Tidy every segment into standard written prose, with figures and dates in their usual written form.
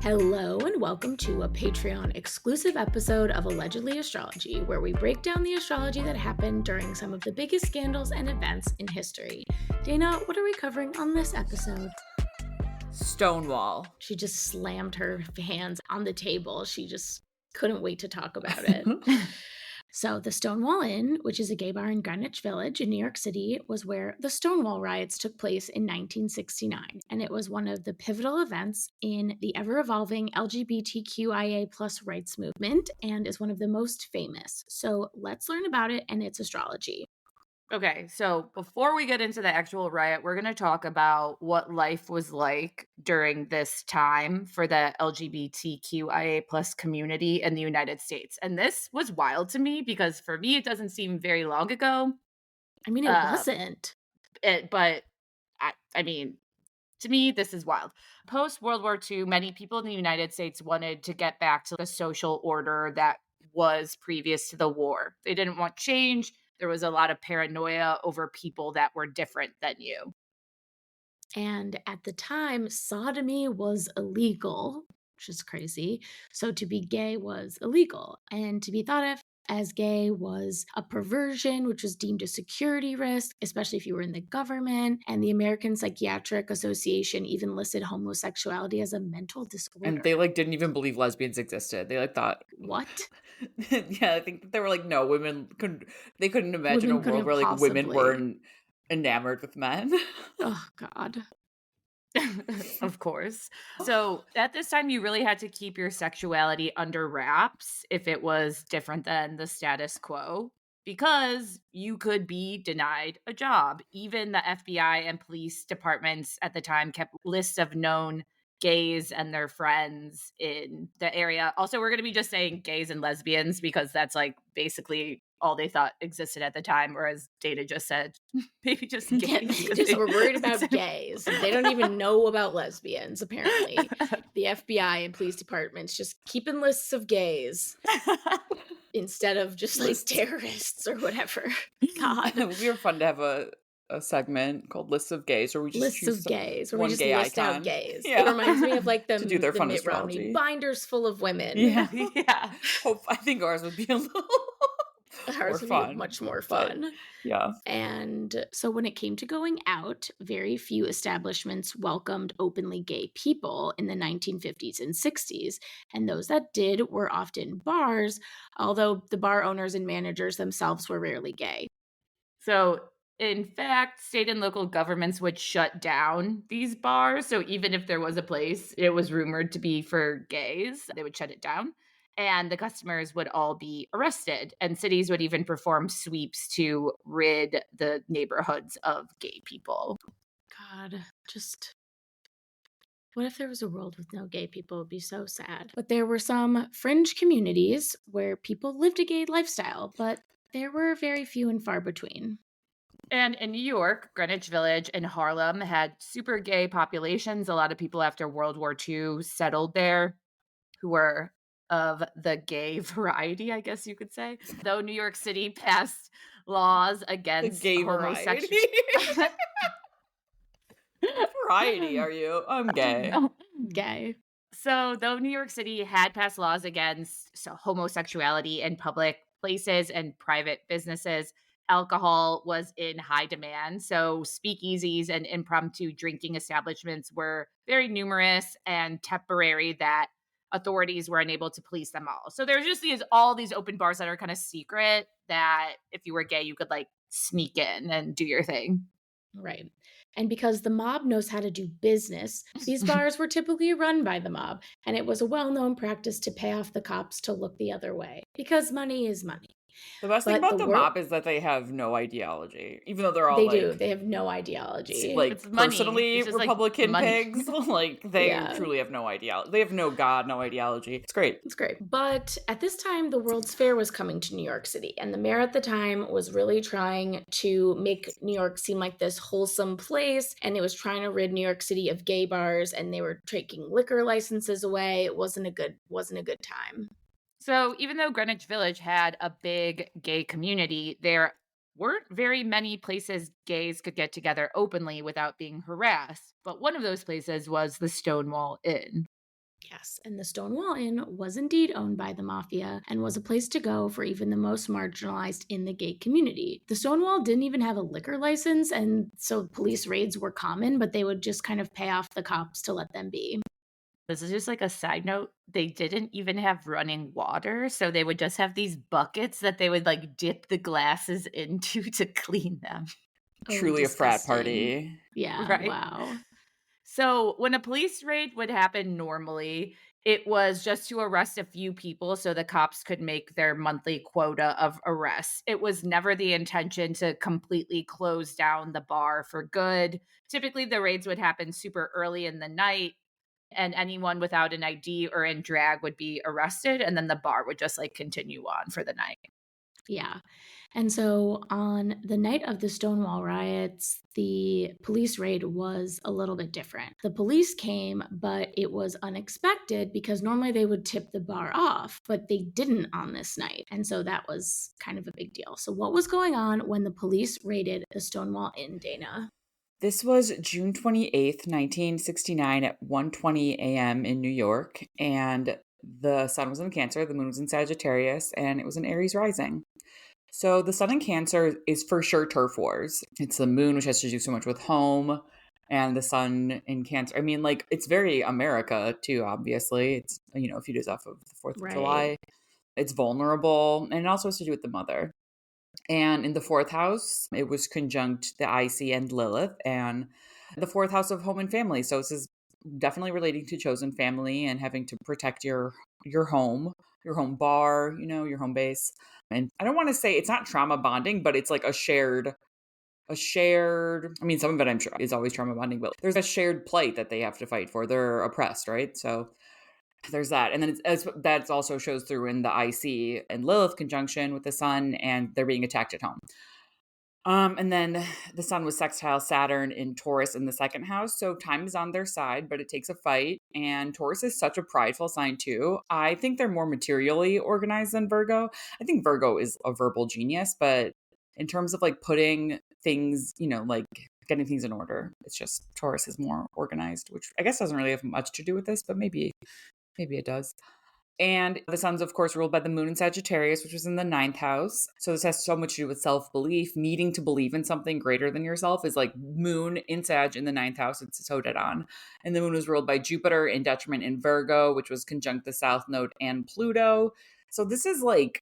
Hello and welcome to a Patreon exclusive episode of Allegedly Astrology, where we break down the astrology that happened during some of the biggest scandals and events in history. Dana, what are we covering on this episode? Stonewall. She just slammed her hands on the table. She just couldn't wait to talk about it. So the Stonewall Inn, which is a gay bar in Greenwich Village in New York City, was where the Stonewall riots took place in 1969. And it was one of the pivotal events in the ever-evolving LGBTQIA plus rights movement and is one of the most famous. So let's learn about it and its astrology. Okay, so before we get into the actual riot, we're going to talk about what life was like during this time for the LGBTQIA plus community in the United States. And this was wild to me because for me, it doesn't seem very long ago. I mean, it wasn't. But I mean, to me, this is wild. Post World War II, many people in the United States wanted to get back to the social order that was previous to the war. They didn't want change. There was a lot of paranoia over people that were different than you. And at the time, sodomy was illegal, which is crazy. So to be gay was illegal. And to be thought of as gay was a perversion, which was deemed a security risk, especially if you were in the government. And the American Psychiatric Association even listed homosexuality as a mental disorder. And they didn't even believe lesbians existed. They thought, what? Yeah, I think they were no, they couldn't imagine a world where women were enamored with men. Oh God. Of course. So at this time, you really had to keep your sexuality under wraps if it was different than the status quo, because you could be denied a job. Even the FBI and police departments at the time kept lists of known gays and their friends in the area. Also, we're going to be just saying gays and lesbians because that's basically all they thought existed at the time, or as Dana just said, maybe just gays. We're worried about gays. They don't even know about lesbians, apparently. The FBI and police departments just keeping lists of gays instead of just terrorists or whatever. God. It would be fun to have a segment called Lists of Gays, where we just lists of gays, where one we just gay list icon. out gays. Yeah. It reminds me of to do their the fun Mitt astrology Romney binders full of women. Yeah. I think ours would be a little ours would be much more fun. Yeah. And so when it came to going out, very few establishments welcomed openly gay people in the 1950s and 60s. And those that did were often bars, although the bar owners and managers themselves were rarely gay. So in fact, state and local governments would shut down these bars. So even if there was a place, it was rumored to be for gays, they would shut it down. And the customers would all be arrested. And cities would even perform sweeps to rid the neighborhoods of gay people. God, what if there was a world with no gay people? It would be so sad. But there were some fringe communities where people lived a gay lifestyle, but there were very few and far between. And in New York, Greenwich Village and Harlem had super gay populations. A lot of people after World War II settled there who were of the gay variety, I guess you could say. Though New York City passed laws against gay homosexuality. Variety, are you? I'm gay. No, gay. So though New York City had passed laws against homosexuality in public places and private businesses, alcohol was in high demand. So speakeasies and impromptu drinking establishments were very numerous and temporary that authorities were unable to police them all. So there's just all these open bars that are kind of secret that if you were gay, you could sneak in and do your thing. Right. And because the mob knows how to do business, these bars were typically run by the mob. And it was a well-known practice to pay off the cops to look the other way because money is money. The best thing about the mob is that they have no ideology, even though they're all they have no ideology. It's personally it's Republican pigs. They truly have no ideology. They have no God, no ideology. It's great. But at this time, the World's Fair was coming to New York City, and the mayor at the time was really trying to make New York seem like this wholesome place, and it was trying to rid New York City of gay bars, and they were taking liquor licenses away. It wasn't a good time. So even though Greenwich Village had a big gay community, there weren't very many places gays could get together openly without being harassed. But one of those places was the Stonewall Inn. Yes, and the Stonewall Inn was indeed owned by the mafia and was a place to go for even the most marginalized in the gay community. The Stonewall didn't even have a liquor license, and so police raids were common, but they would just kind of pay off the cops to let them be. This is just like a side note. They didn't even have running water, so they would just have these buckets that they would like dip the glasses into to clean them, Oh, Truly a frat disgusting. party. Yeah, right? wow. So, when a police raid would happen normally, it was just to arrest a few people so the cops could make their monthly quota of arrests. It was never the intention to completely close down the bar for good. Typically, the raids would happen super early in the night, and anyone without an ID or in drag would be arrested, and then the bar would just like continue on for the night. Yeah. And so on the night of the Stonewall riots, the police raid was a little bit different. The police came, but it was unexpected because normally they would tip the bar off, but they didn't on this night. And so that was kind of a big deal. So, what was going on when the police raided the Stonewall Inn, Dana? This was June 28th, 1969 at 1:20 a.m. in New York, and the sun was in Cancer, the moon was in Sagittarius, and it was an Aries rising. So the sun in Cancer is for sure turf wars. It's the moon, which has to do so much with home, and the sun in Cancer. I mean, like, it's very America too, obviously. It's, a few days off of the 4th of Right. July. It's vulnerable, and it also has to do with the mother. And in the fourth house, it was conjunct the IC and Lilith, and the fourth house of home and family. So this is definitely relating to chosen family and having to protect your home bar, your home base. And I don't want to say it's not trauma bonding, but it's like a shared, I mean, some of it I'm sure is always trauma bonding, but there's a shared plight that they have to fight for. They're oppressed, right? So there's that. And then that also shows through in the IC and Lilith conjunction with the sun, and they're being attacked at home. And then the sun was sextile Saturn in Taurus in the second house. So time is on their side, but it takes a fight. And Taurus is such a prideful sign, too. I think they're more materially organized than Virgo. I think Virgo is a verbal genius, but in terms of like putting things, like getting things in order, it's just Taurus is more organized, which I guess doesn't really have much to do with this, but maybe it does. And the sun's, of course, ruled by the moon in Sagittarius, which was in the ninth house. So this has so much to do with self-belief. Needing to believe in something greater than yourself is like moon in Sag in the ninth house. It's so dead on. And the moon was ruled by Jupiter in detriment in Virgo, which was conjunct the south node and Pluto. So this is like,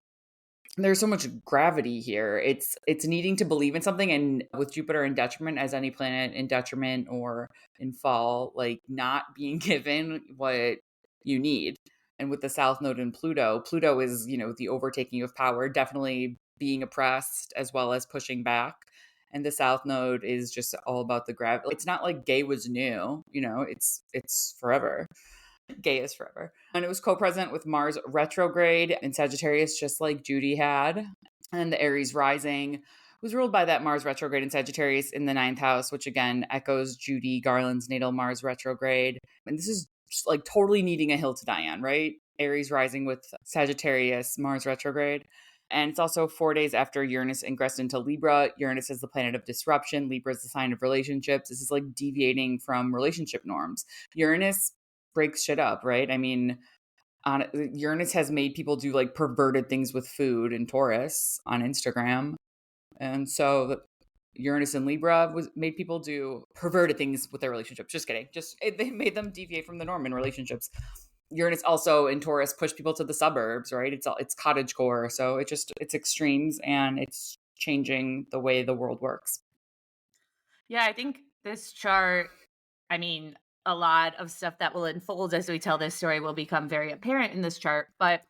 there's so much gravity here. It's needing to believe in something, and with Jupiter in detriment, as any planet in detriment or in fall, like not being given what you need. And with the south node in Pluto is, the overtaking of power, definitely being oppressed as well as pushing back. And the south node is just all about the gravity. It's not like gay was new, it's forever. Gay is forever. And it was co-present with Mars retrograde in Sagittarius, just like Judy had. And the Aries rising was ruled by that Mars retrograde in Sagittarius in the ninth house, which again echoes Judy Garland's natal Mars retrograde. And this is just like totally needing a hill to die on, right? Aries rising with Sagittarius, Mars retrograde. And it's also 4 days after Uranus ingressed into Libra. Uranus is the planet of disruption. Libra is the sign of relationships. This is like deviating from relationship norms. Uranus breaks shit up, right? I mean, Uranus has made people do like perverted things with food in Taurus on Instagram. And so Uranus and Libra made people do perverted things with their relationships. Just kidding. They made them deviate from the norm in relationships. Uranus also in Taurus pushed people to the suburbs, right? It's cottagecore. So it's extremes, and it's changing the way the world works. Yeah, I think this chart, I mean, a lot of stuff that will unfold as we tell this story will become very apparent in this chart. But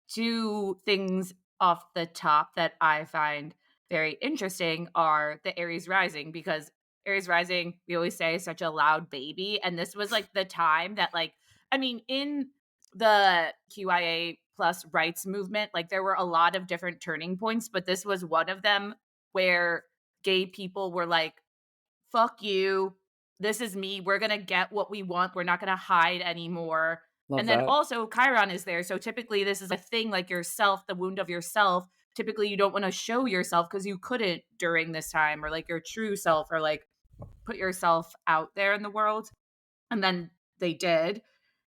two things off the top that I find very interesting are the Aries rising, because Aries rising, we always say, is such a loud baby. And this was like the time that, like, I mean, in the QIA plus rights movement, like, there were a lot of different turning points, but this was one of them where gay people were like, fuck you. This is me. We're going to get what we want. We're not going to hide anymore. Love And then that. also Chiron is there. So typically this is a thing like yourself, the wound of yourself. Typically you don't want to show yourself because you couldn't during this time, or like your true self, or like put yourself out there in the world. And then they did.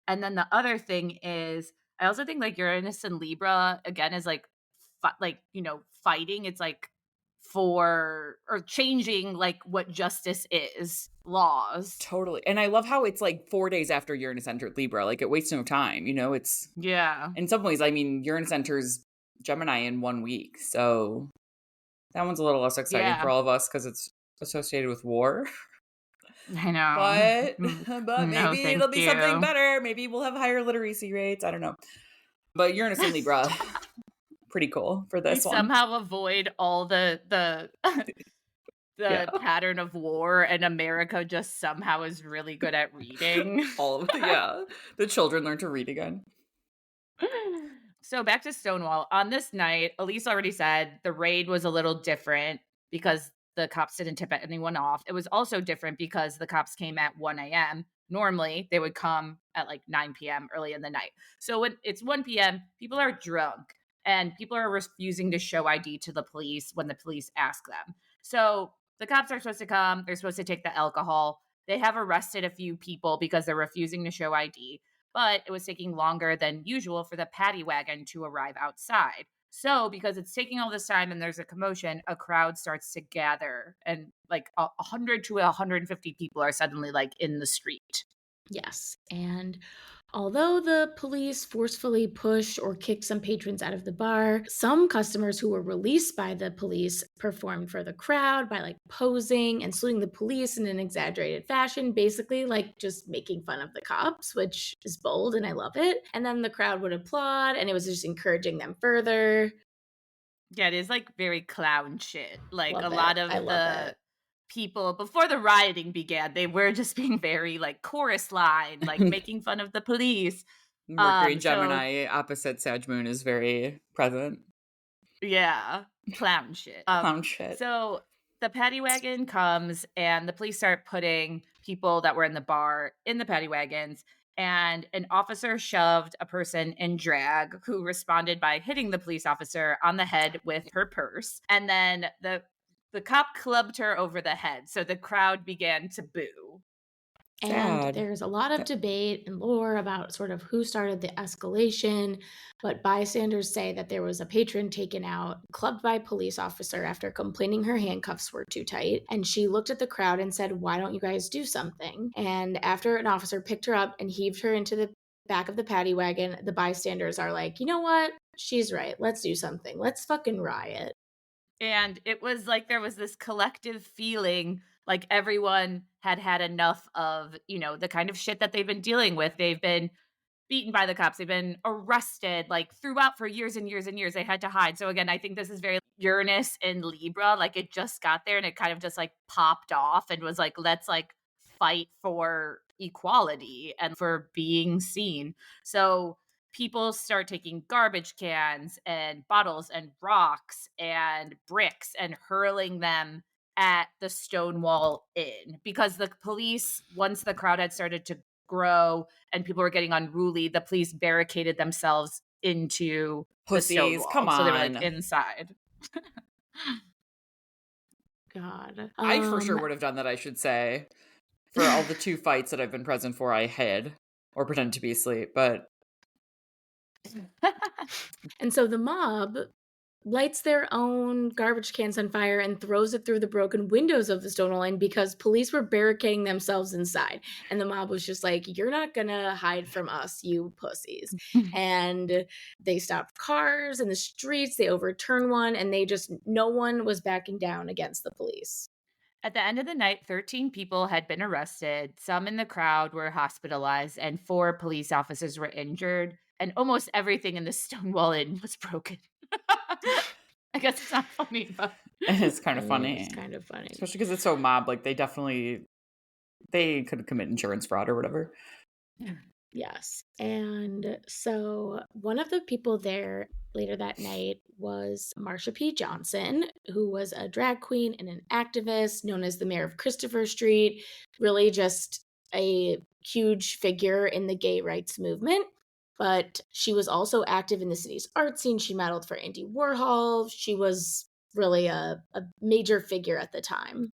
And then the other thing is, I also think like Uranus and Libra again is like, fighting. It's like for or changing like what justice is, laws. Totally. And I love how it's like 4 days after Uranus entered Libra. Like it wastes no time, it's Yeah. in some ways, I mean, Uranus enters Gemini in 1 week. So that one's a little less exciting for Yeah. all of us because it's associated with war. I know. But but No, maybe thank it'll be something you. better. Maybe we'll have higher literacy rates. I don't know. But Uranus and Libra, pretty cool for We this one. somehow avoid all the Yeah. pattern of war, and America just somehow is really good at reading. All of yeah. The children learn to read again. So back to Stonewall. On this night, Elise already said the raid was a little different because the cops didn't tip anyone off. It was also different because the cops came at 1 a.m. Normally, they would come at like 9 p.m. early in the night. So when it's 1 p.m., people are drunk and people are refusing to show ID to the police when the police ask them. So the cops are supposed to come, they're supposed to take the alcohol. They have arrested a few people because they're refusing to show ID, but it was taking longer than usual for the paddy wagon to arrive outside. So, because it's taking all this time and there's a commotion, a crowd starts to gather, and like 100 to 150 people are suddenly like in the street. Yes. And although the police forcefully pushed or kicked some patrons out of the bar, some customers who were released by the police performed for the crowd by like posing and saluting the police in an exaggerated fashion, basically like just making fun of the cops, which is bold and I love it. And then the crowd would applaud and it was just encouraging them further. Yeah, it is like very clown shit. Like a Love lot it. I of love the it. people before the rioting began, they were just being very like chorus line, like making fun of the police. Mercury So Gemini opposite Sag Moon is very present. yeah, clown shit. Clown shit. So the paddy wagon comes and the police start putting people that were in the bar in the paddy wagons. And an officer shoved a person in drag who responded by hitting the police officer on the head with her purse. And then the cop clubbed her over the head. So the crowd began to boo. And Sad. there's a lot of debate and lore about sort of who started the escalation, but bystanders say that there was a patron taken out, clubbed by a police officer after complaining her handcuffs were too tight. And she looked at the crowd and said, "Why don't you guys do something?" And after an officer picked her up and heaved her into the back of the paddy wagon, the bystanders are like, "You know what? She's right. Let's do something. Let's fucking riot." And it was like there was this collective feeling like everyone had had enough of, the kind of shit that they've been dealing with. They've been beaten by the cops. They've been arrested like throughout for years and years and years. They had to hide. So again, I think this is very Uranus and Libra. Like it just got there and it kind of just like popped off and was like, let's like fight for equality and for being seen. So people start taking garbage cans and bottles and rocks and bricks and hurling them at the Stonewall Inn because the police, once the crowd had started to grow and people were getting unruly, the police barricaded themselves into the Pussies, come Stonewall. So they were like on. inside. God. I for sure would have done that, I should say. For all the 2 fights that I've been present for, I hid or pretended to be asleep, but And so the mob lights their own garbage cans on fire and throws it through the broken windows of the Stonewall Inn because police were barricading themselves inside. And the mob was just like, "You're not gonna hide from us, you pussies." And they stopped cars in the streets, they overturned one, and no one was backing down against the police. At the end of the night, 13 people had been arrested. Some in the crowd were hospitalized, and 4 police officers were injured. And almost everything in the Stonewall Inn was broken. I guess it's not funny, but it's kind of funny. It's kind of funny. Especially because it's so mob. Like, they could commit insurance fraud or whatever. Yes. And so one of the people there later that night was Marsha P. Johnson, who was a drag queen and an activist known as the mayor of Christopher Street, really just a huge figure in the gay rights movement. But she was also active in the city's art scene. She modeled for Andy Warhol. She was really a major figure at the time.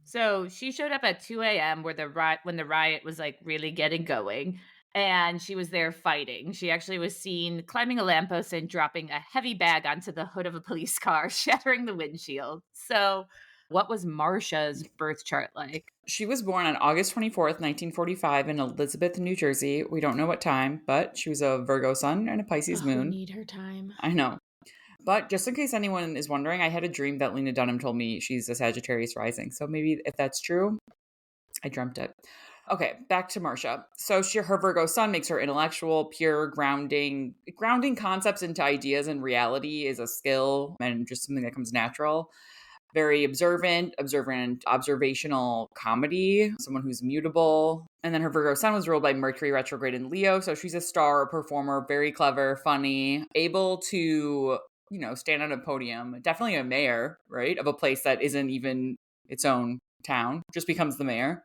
So she showed up at 2 a.m. when the riot was like really getting going. and she was there fighting. She actually was seen climbing a lamppost and dropping a heavy bag onto the hood of a police car, shattering the windshield. So, what was Marsha's birth chart like? She was born on August 24th, 1945 in Elizabeth, New Jersey. We don't know what time, but she was a Virgo sun and a Pisces Oh, we moon. need her time. I know. But just in case anyone is wondering, I had a dream that Lena Dunham told me she's a Sagittarius rising. So maybe if that's true, I dreamt it. Okay, back to Marcia. So her Virgo sun makes her intellectual, pure, grounding concepts into ideas and reality is a skill and just something that comes natural. Very observant, observational comedy, someone who's mutable. And then her Virgo sun was ruled by Mercury retrograde in Leo. So she's a star performer, very clever, funny, able to, stand on a podium. Definitely a mayor, right? Of a place that isn't even its own town, just becomes the mayor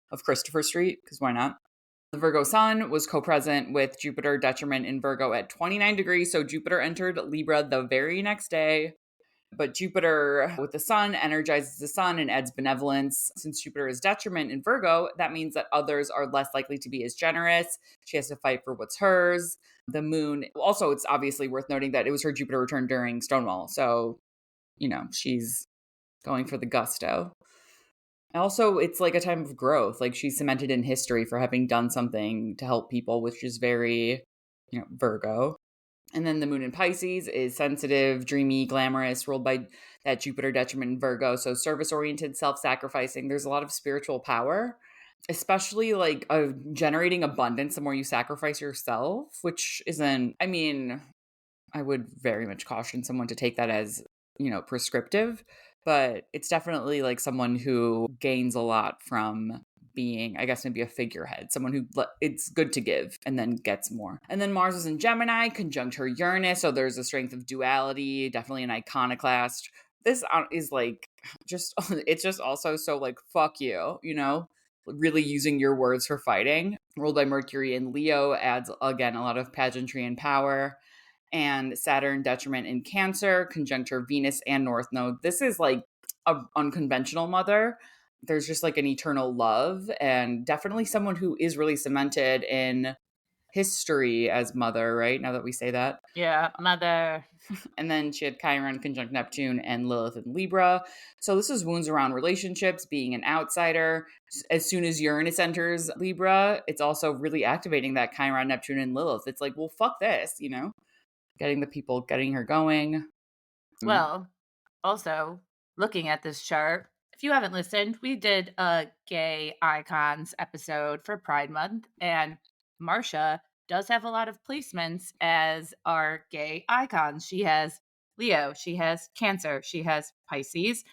of Christopher Street, because why not? The Virgo sun was co-present with Jupiter detriment in Virgo at 29 degrees. So Jupiter entered Libra the very next day. But Jupiter with the sun energizes the sun and adds benevolence. Since Jupiter is detriment in Virgo, that means that others are less likely to be as generous. She has to fight for what's hers. The moon, also, it's obviously worth noting that it was her Jupiter return during Stonewall. So, she's going for the gusto. Also, it's like a time of growth. Like she's cemented in history for having done something to help people, which is very, Virgo. And then the moon in Pisces is sensitive, dreamy, glamorous, ruled by that Jupiter detriment in Virgo. So service-oriented, self-sacrificing. There's a lot of spiritual power, especially like generating abundance the more you sacrifice yourself, which isn't, I would very much caution someone to take that as, prescriptive, but it's definitely like someone who gains a lot from being, I guess, maybe a figurehead, someone who it's good to give and then gets more. And then Mars is in Gemini, conjunct her Uranus. So there's a strength of duality, definitely an iconoclast. This is like, it's just also so like, fuck you, really using your words for fighting. Ruled by Mercury in Leo adds, again, a lot of pageantry and power. And Saturn detriment in Cancer, conjunct her Venus and North Node. This is like an unconventional mother. There's just like an eternal love and definitely someone who is really cemented in history as mother, right? Now that we say that. Yeah, mother. And then she had Chiron conjunct Neptune and Lilith in Libra. So this is wounds around relationships, being an outsider. As soon as Uranus enters Libra, it's also really activating that Chiron, Neptune, and Lilith. It's like, well, fuck this, getting her going. Well, also, looking at this chart, if you haven't listened, we did a gay icons episode for Pride Month, and Marcia does have a lot of placements as our gay icons. She has Leo, she has Cancer, she has Pisces,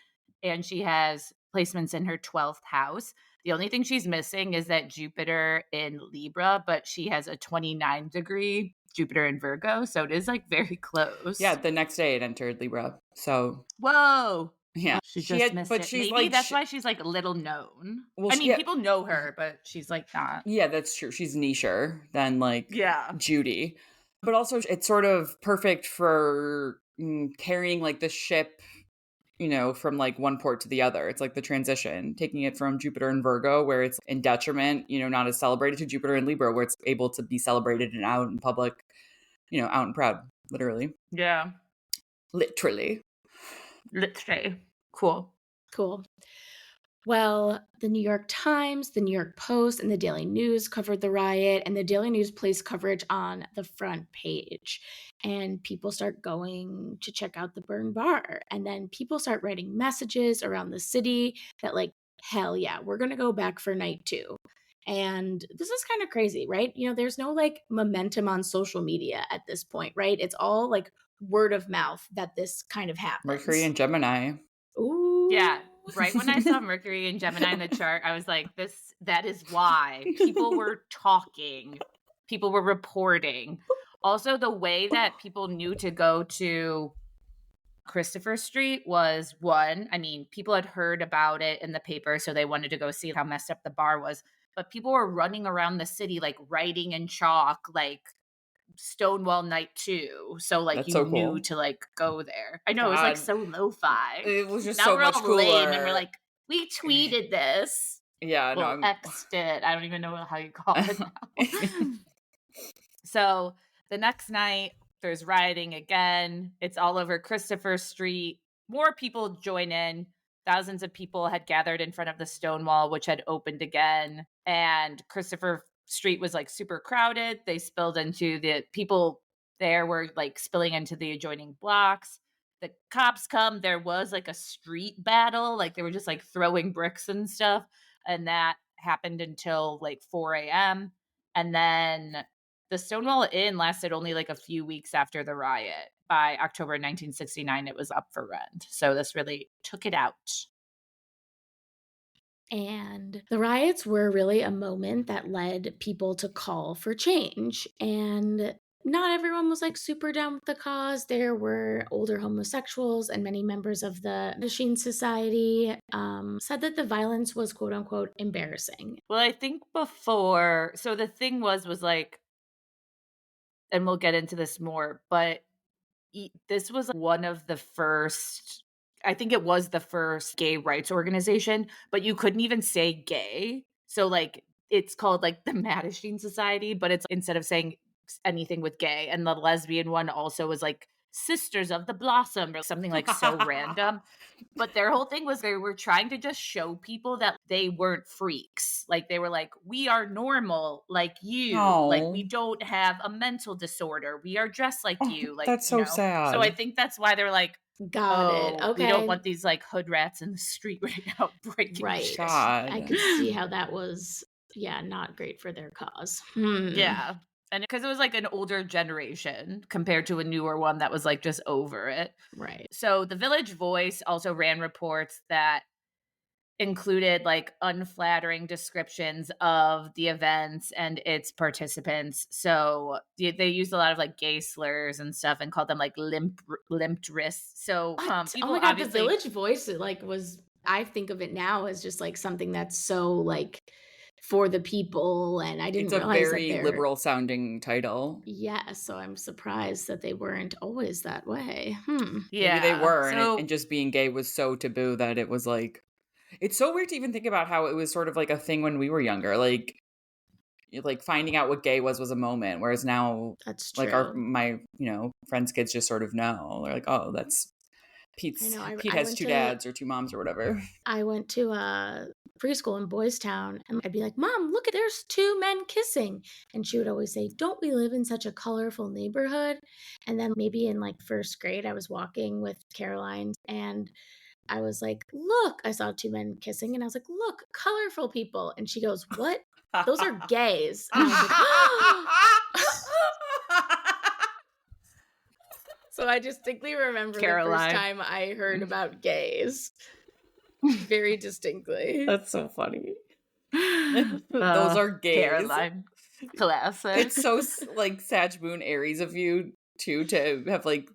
and she has placements in her 12th house. The only thing she's missing is that Jupiter in Libra, but she has a 29-degree Jupiter in Virgo, so it is like very close. Yeah, the next day it entered Libra. So whoa. yeah, She just missed but it. she's Maybe like, that's why she's like little known. Well, People know her, but she's like not. Yeah, that's true. She's nicher than like Yeah. Judy. But also it's sort of perfect for carrying like the ship, from like one port to the other. It's like the transition, taking it from Jupiter and Virgo, where it's in detriment, not as celebrated, to Jupiter and Libra, where it's able to be celebrated and out in public, out and proud, literally. Yeah. Literally. Cool. Well, the New York Times, the New York Post, and the Daily News covered the riot, and the Daily News placed coverage on the front page. And people start going to check out the burn bar. And then people start writing messages around the city that, like, hell yeah, we're going to go back for night 2. And this is kind of crazy, right? There's no like momentum on social media at this point, right? It's all like word of mouth that this kind of happens. Mercury and Gemini. Ooh. Yeah. Right when I saw Mercury and Gemini in the chart, I was like, that is why people were talking. People were reporting. Also, the way that people knew to go to Christopher Street was people had heard about it in the paper, so they wanted to go see how messed up the bar was. But people were running around the city, like writing in chalk, like Stonewall night 2. So like That's you so knew cool. to like go there. I know, it was like so lo-fi. It was just Now so we're much all cooler. lame and we're like, we tweeted this. Yeah, no, Well, I'm X'd it. I don't even know how you call it now. So the next night, there's rioting again. It's all over Christopher Street. More people join in. Thousands of people had gathered in front of the Stonewall, which had opened again. And Christopher Street was like super crowded. They spilled into the people there were like spilling into the adjoining blocks. The cops come. There was like a street battle. Like they were just like throwing bricks and stuff. And that happened until like 4 a.m. And then the Stonewall Inn lasted only like a few weeks after the riot. By October 1969, it was up for rent. So this really took it out. And the riots were really a moment that led people to call for change. And not everyone was like super down with the cause. There were older homosexuals, and many members of the Machine Society said that the violence was quote unquote embarrassing. Well, I think before, so the thing was like, and we'll get into this more, but this was one of the first, I think it was the first gay rights organization, but you couldn't even say gay. So like it's called like the Mattachine Society, but it's instead of saying anything with gay. And the lesbian one also was like Sisters of the Blossom or something like so random. But their whole thing was they were trying to just show people that they weren't freaks. Like they were like, we are normal like you. Like we Oh, don't have a mental disorder. We are dressed like oh, you. Like, that's so So I sad. think that's why they're like, Got it. oh, we don't Okay. want these like hood rats in the street right now breaking Right. shit. I God. could see how that was, yeah, not great for their cause. Hmm. Yeah. And because it was like an older generation compared to a newer one that was like just over it. Right. So the Village Voice also ran reports that included like unflattering descriptions of the events and its participants. So they used a lot of like gay slurs and stuff and called them like limped wrists. So What? Oh people my God. The obviously, Village Voice, like, I think of it now as just like something that's so like for the people. And I It's didn't a realize that very liberal sounding title. yeah. So I'm surprised that they weren't always that way. Hmm. Maybe they yeah. were, and So just being gay was so taboo that it was like it's so weird to even think about how it was sort of like a thing when we were younger. Like finding out what gay was a moment, whereas now, That's like true. my friends' kids just sort of know. They're like, oh, that's I know. Pete I has went two to dads or two moms or whatever. I went to a preschool in Boys Town, and I'd be like, Mom, look, there's two men kissing. And she would always say, don't we live in such a colorful neighborhood? And then maybe in like first grade, I was walking with Caroline and I was like, look, I saw two men kissing. And I was like, look, colorful people. And she goes, what? Those are gays. And I was like, so I distinctly remember the first Caroline. time I heard about gays. Very distinctly. That's so funny. Those are gays. Caroline. Classic. It's so like Sag Moon Aries of you too to have like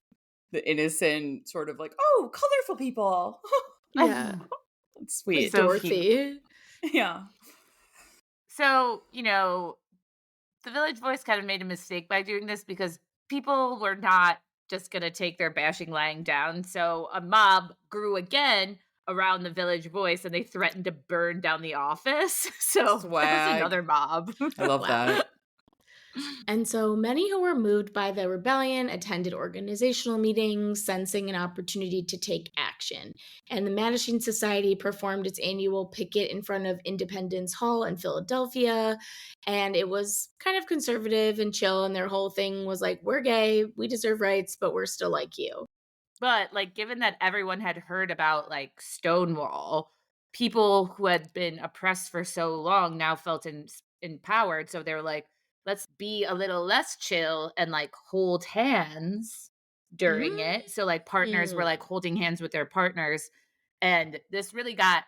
the innocent sort of like, oh, colorful people. Yeah. It's Like sweet. So Dorothy. Yeah. So, the Village Voice kind of made a mistake by doing this because people were not just going to take their bashing lying down. So a mob grew again around the Village Voice and they threatened to burn down the office. So that was Swag. another mob. I love Wow. that. And so many who were moved by the rebellion attended organizational meetings, sensing an opportunity to take action. And the Mattachine Society performed its annual picket in front of Independence Hall in Philadelphia. And it was kind of conservative and chill. And their whole thing was like, we're gay, we deserve rights, but we're still like you. But like given that everyone had heard about like Stonewall, people who had been oppressed for so long now felt empowered. So they were like, let's be a little less chill and like hold hands during it. So like partners were like holding hands with their partners. And this really got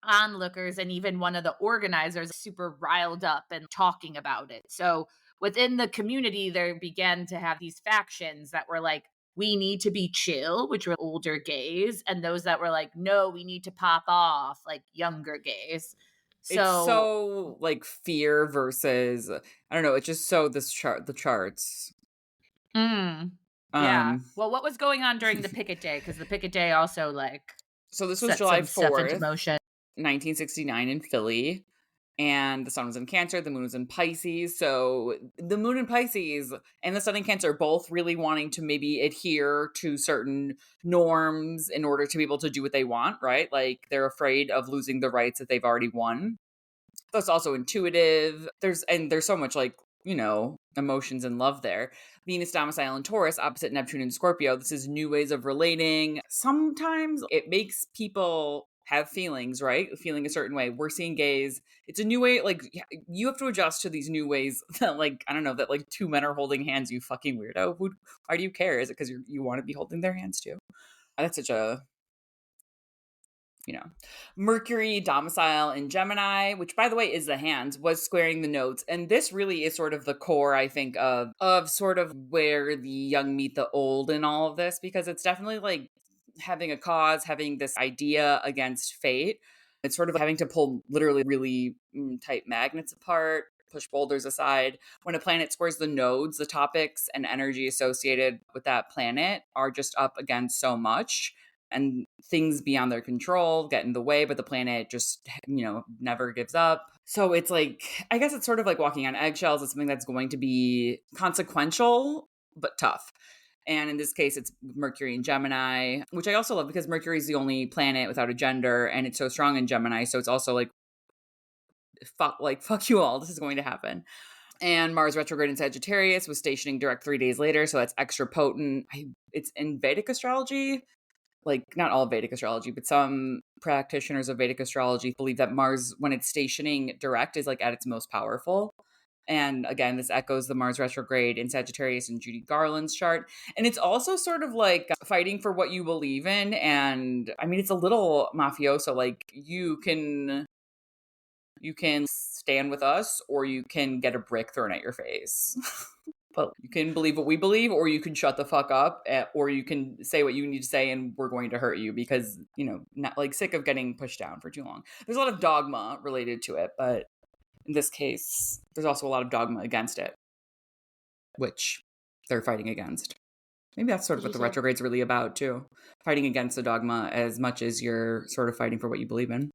onlookers and even one of the organizers super riled up and talking about it. So within the community, there began to have these factions that were like, we need to be chill, which were older gays, and those that were like, no, we need to pop off, like younger gays. It's So, so like fear versus I don't know, it's just so the charts. yeah. Well, what was going on during the picket day? Because the picket day also like So this was set July some stuff into 4th. motion. 1969 in Philly. And the sun was in Cancer, the moon was in Pisces. So the moon in Pisces and the sun in Cancer both really wanting to maybe adhere to certain norms in order to be able to do what they want, right? Like they're afraid of losing the rights that they've already won. That's also intuitive. There's so much like, emotions and love there. Venus domicile in Taurus, opposite Neptune and Scorpio. This is new ways of relating. Sometimes it makes people have feelings, right? Feeling a certain way. We're seeing gays. It's a new way. Like you have to adjust to these new ways that like, I don't know, that like two men are holding hands, you fucking weirdo. Why do you care? Is it because you want to be holding their hands too? That's such a, Mercury domicile in Gemini, which by the way is the hands, was squaring the nodes. And this really is sort of the core, I think, of sort of where the young meet the old in all of this, because it's definitely like having a cause, having this idea against fate. It's sort of having to pull literally really tight magnets apart, push boulders aside. When a planet squares the nodes, the topics and energy associated with that planet are just up against so much. And things beyond their control get in the way, but the planet just, never gives up. So it's like, I guess it's sort of like walking on eggshells. It's something that's going to be consequential, but tough. And in this case, it's Mercury in Gemini, which I also love because Mercury is the only planet without a gender, and it's so strong in Gemini. So it's also like, fuck you all. This is going to happen. And Mars retrograde in Sagittarius was stationing direct 3 days later. So that's extra potent. It's in Vedic astrology. Like not all Vedic astrology, but some practitioners of Vedic astrology believe that Mars, when it's stationing direct, is like at its most powerful. And again, this echoes the Mars retrograde in Sagittarius and Judy Garland's chart. And it's also sort of like fighting for what you believe in. And I mean, it's a little mafioso. Like you can stand with us or you can get a brick thrown at your face. But you can believe what we believe, or you can shut the fuck up, or you can say what you need to say and we're going to hurt you because, not like sick of getting pushed down for too long. There's a lot of dogma related to it, but in this case, there's also a lot of dogma against it, which they're fighting against. Maybe that's sort of what the retrograde's really about too. Fighting against the dogma as much as you're sort of fighting for what you believe in.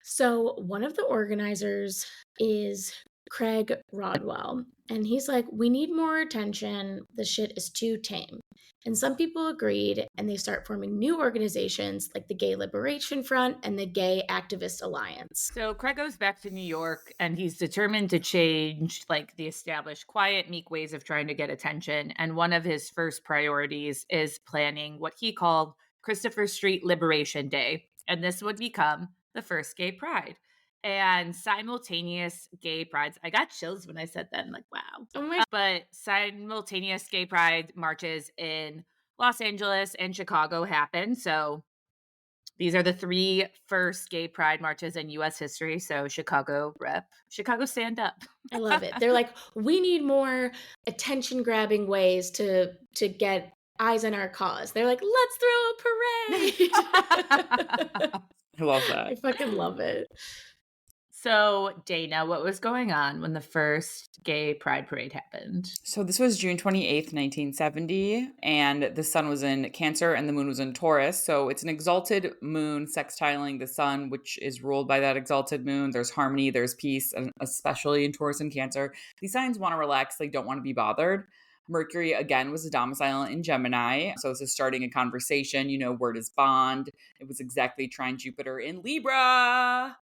So one of the organizers is Craig Rodwell, and he's like, we need more attention. The shit is too tame. And some people agreed, and they start forming new organizations like the Gay Liberation Front and the Gay Activist Alliance. So Craig goes back to New York, and he's determined to change like the established quiet, meek ways of trying to get attention. And one of his first priorities is planning what he called Christopher Street Liberation Day. And this would become the first gay pride. And simultaneous gay prides. I got chills when I said that. I'm like, wow. Oh my But simultaneous gay pride marches in Los Angeles and Chicago happen. So these are the 3 first gay pride marches in U.S. history. So Chicago rep. Chicago stand up. I love it. They're like, we need more attention-grabbing ways to get eyes on our cause. They're like, let's throw a parade. I love that. I fucking love it. So, Dana, what was going on when the first gay pride parade happened? So this was June 28th, 1970, and the sun was in Cancer and the moon was in Taurus. So it's an exalted moon sextiling the sun, which is ruled by that exalted moon. There's harmony, there's peace, and especially in Taurus and Cancer. These signs want to relax. They don't want to be bothered. Mercury, again, was a domicile in Gemini. So this is starting a conversation. Word is bond. It was exactly trine Jupiter in Libra.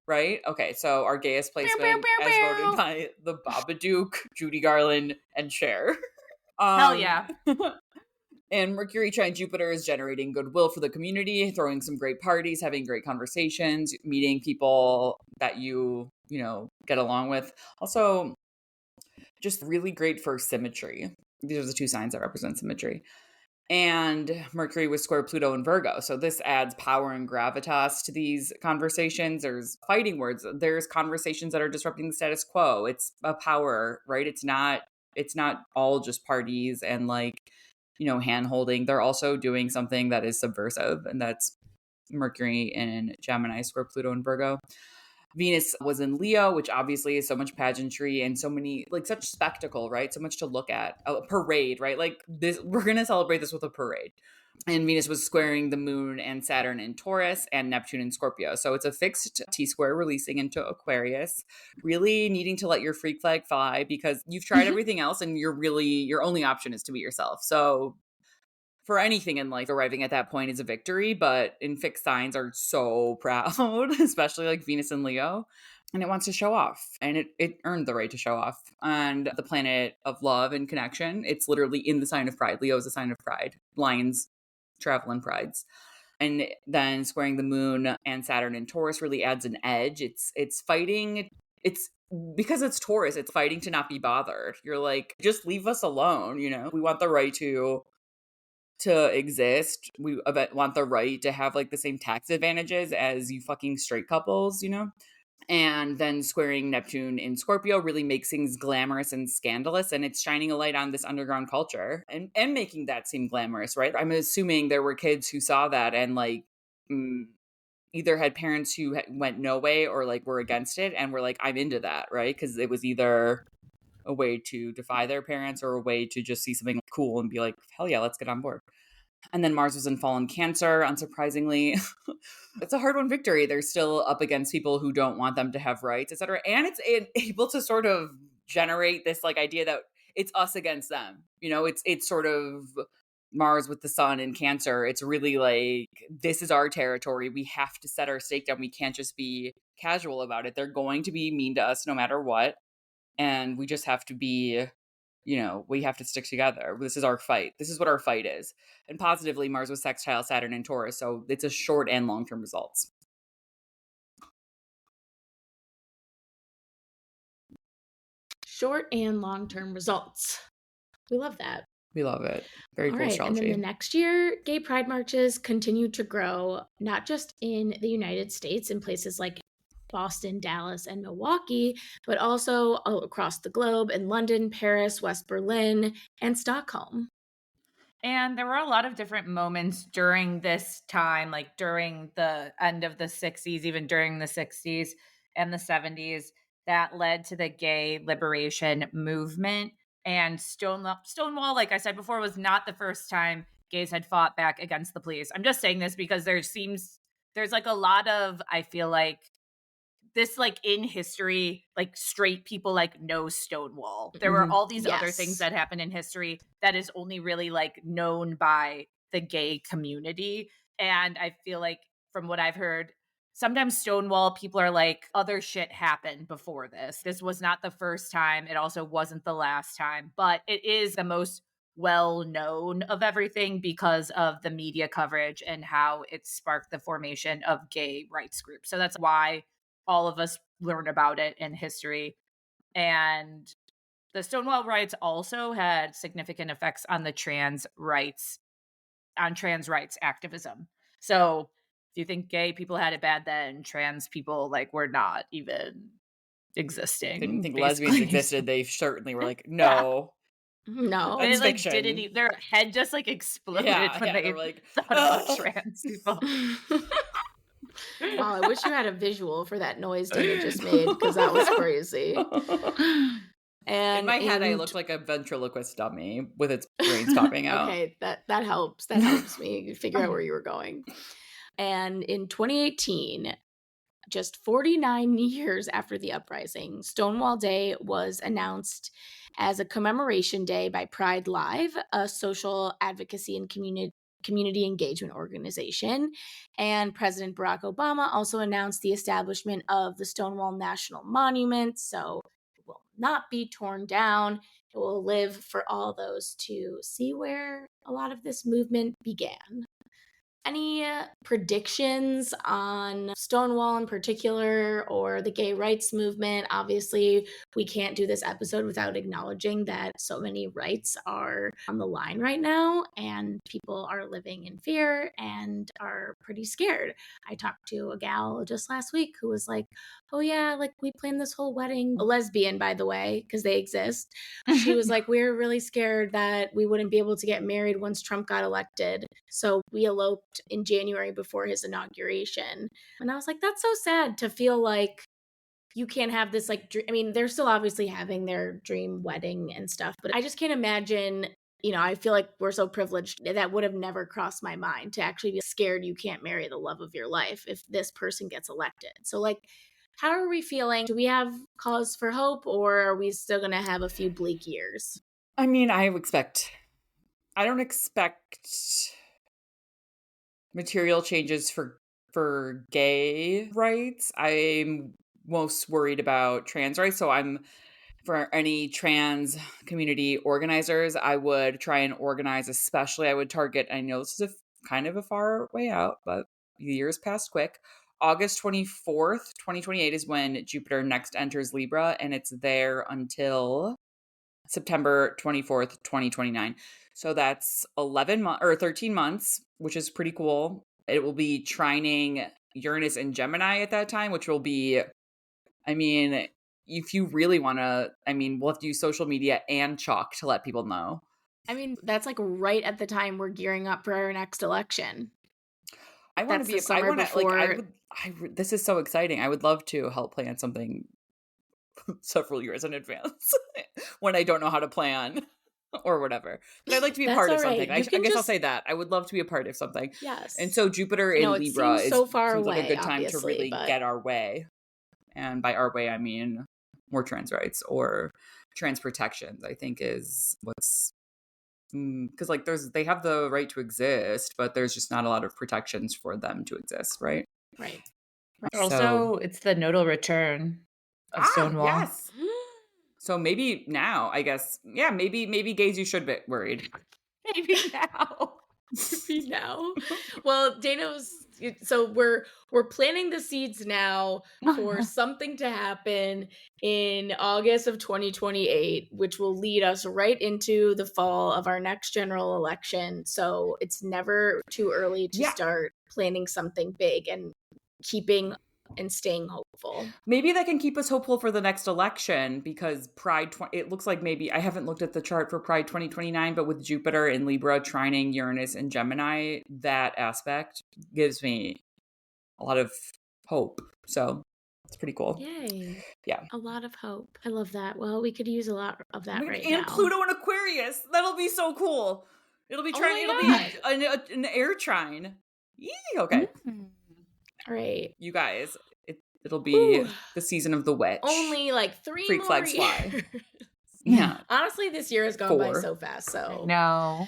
Right? Okay, so our gayest placement as voted by the Babadook, Judy Garland, and Cher. Hell yeah. And Mercury trine Jupiter is generating goodwill for the community, throwing some great parties, having great conversations, meeting people that you get along with. Also, just really great for symmetry. These are the 2 signs that represent symmetry. And Mercury was square Pluto in Virgo. So this adds power and gravitas to these conversations. There's fighting words. There's conversations that are disrupting the status quo. It's a power, right? It's not all just parties and hand holding. They're also doing something that is subversive, and that's Mercury in Gemini, square Pluto in Virgo. Venus was in Leo, which obviously is so much pageantry and so many, such spectacle, right? So much to look at. A parade, right? Like this, we're going to celebrate this with a parade. And Venus was squaring the moon and Saturn in Taurus and Neptune in Scorpio. So it's a fixed T-square releasing into Aquarius, really needing to let your freak flag fly because you've tried everything else and your only option is to be yourself. So for anything in life, arriving at that point is a victory, but in fixed signs are so proud, especially like Venus and Leo. And it wants to show off, and it earned the right to show off. And the planet of love and connection, it's literally in the sign of pride. Leo is a sign of pride. Lions travel in prides. And then squaring the moon and Saturn in Taurus really adds an edge. It's fighting. It's because it's Taurus, it's fighting to not be bothered. You're like, just leave us alone, you know? We want the right to exist. We want the right to have like the same tax advantages as you fucking straight couples, you know? And then squaring Neptune in Scorpio really makes things glamorous and scandalous. And it's shining a light on this underground culture and making that seem glamorous, right? I'm assuming there were kids who saw that and like either had parents who went no way or like were against it and were like, I'm into that, right? Because it was either a way to defy their parents or a way to just see something cool and be like, hell yeah, let's get on board. And then Mars was in fallen Cancer, unsurprisingly. It's a hard-won victory. They're still up against people who don't want them to have rights, etc. And it's able to sort of generate this like idea that it's us against them. You know, it's sort of Mars with the sun in Cancer. It's really like, this is our territory. We have to set our stake down. We can't just be casual about it. They're going to be mean to us no matter what. And we just have to be, you know, we have to stick together. This is our fight. This is what our fight is. And positively, Mars was sextile Saturn in Taurus. So it's a short and long-term results. Short and long-term results. We love that. We love it. Very All cool right, astrology. and then the next year, gay pride marches continued to grow, not just in the United States, in places like Boston, Dallas, and Milwaukee, but also all across the globe in London, Paris, West Berlin, and Stockholm. And there were a lot of different moments during this time, like during the end of the 60s, even during the 60s and the 70s, that led to the gay liberation movement. And Stonewall, like I said before, was not the first time gays had fought back against the police. I'm just saying this because there's like a lot of, I feel like, this like in history, like straight people like know Stonewall. There were all these other things that happened in history that is only really like known by the gay community. And I feel like from what I've heard, sometimes Stonewall people are like, other shit happened before this. This was not the first time. It also wasn't the last time, but it is the most well known of everything because of the media coverage and how it sparked the formation of gay rights groups. So that's why all of us learn about it in history. And the Stonewall riots also had significant effects on the trans rights activism. So if you think gay people had it bad then, trans people like were not even existing. They didn't think lesbians existed. They certainly were like, no. No. That's they like fiction. didn't even, their head just like exploded when they were like, thought about trans people. Wow, I wish you had a visual for that noise Dana just made because that was crazy. And in my head, I looked like a ventriloquist dummy with its brains popping out. Okay, that helps. That helps me figure out where you were going. And in 2018, just 49 years after the uprising, Stonewall Day was announced as a commemoration day by Pride Live, a social advocacy and community engagement organization. And President Barack Obama also announced the establishment of the Stonewall National Monument. So it will not be torn down. It will live for all those to see where a lot of this movement began. Any predictions on Stonewall in particular or the gay rights movement? Obviously, we can't do this episode without acknowledging that so many rights are on the line right now and people are living in fear and are pretty scared. I talked to a gal just last week who was like, oh yeah, like we planned this whole wedding, a lesbian, by the way, because they exist. She was like, we're really scared that we wouldn't be able to get married once Trump got elected. So we eloped in January before his inauguration. And I was like, that's so sad to feel like you can't have this like, I mean, they're still obviously having their dream wedding and stuff, but I just can't imagine I feel like we're so privileged that would have never crossed my mind to actually be scared you can't marry the love of your life if this person gets elected. So like, how are we feeling? Do we have cause for hope, or are we still going to have a few bleak years? I mean, I don't expect material changes for gay rights. I'm most worried about trans rights. So for any trans community organizers, I would try and organize, especially I would target, I know this is kind of a far way out, but the years passed quick. August 24th, 2028 is when Jupiter next enters Libra, and it's there until September 24th, 2029. So that's 13 months, which is pretty cool. It will be trining Uranus and Gemini at that time, which will be, I mean, if you really want to, we'll have to use social media and chalk to let people know. I mean, that's like right at the time we're gearing up for our next election. I want to be, I want to, like, this is so exciting. I would love to help plan something several years in advance when I don't know how to plan or whatever. But I'd like to be a part of something. I guess I'll say that. I would love to be a part of something. Yes. And so Jupiter in Libra is so far seems away, like a good time to really get our way. And by our way, I mean more trans rights or trans protections, I think is what's, because like they have the right to exist, but there's just not a lot of protections for them to exist, right? Right. Also, it's the nodal return of Stonewall. Yes. So maybe now, I guess, yeah, maybe gays, you should be worried. Maybe now. Maybe now. Well, so we're planting the seeds now for something to happen in August of 2028, which will lead us right into the fall of our next general election. So it's never too early to start planning something big and keeping and staying hopeful. Maybe that can keep us hopeful for the next election, because it looks like, maybe, I haven't looked at the chart for Pride 2029, but with Jupiter in Libra trining Uranus and Gemini, that aspect gives me a lot of hope. So it's pretty cool. Yay. Yeah. A lot of hope. I love that. Well, we could use a lot of that right now. And Pluto in Aquarius. That'll be so cool. It'll be an air trine. Yee, okay. Mm-hmm. All right. You guys, it'll be the season of the witch. Only like 3 Freak more flags years. fly. Yeah. Honestly, this year has gone by so fast. So no,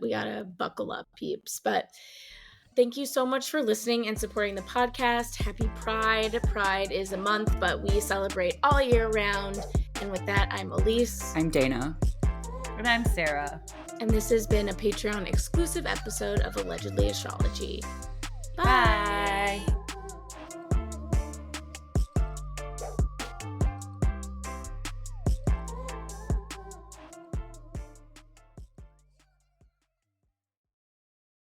we gotta buckle up, peeps. But thank you so much for listening and supporting the podcast. Happy Pride. Pride is a month, but we celebrate all year round. And with that, I'm Elise. I'm Dana. And I'm Sarah. And this has been a Patreon exclusive episode of Allegedly Astrology. Bye.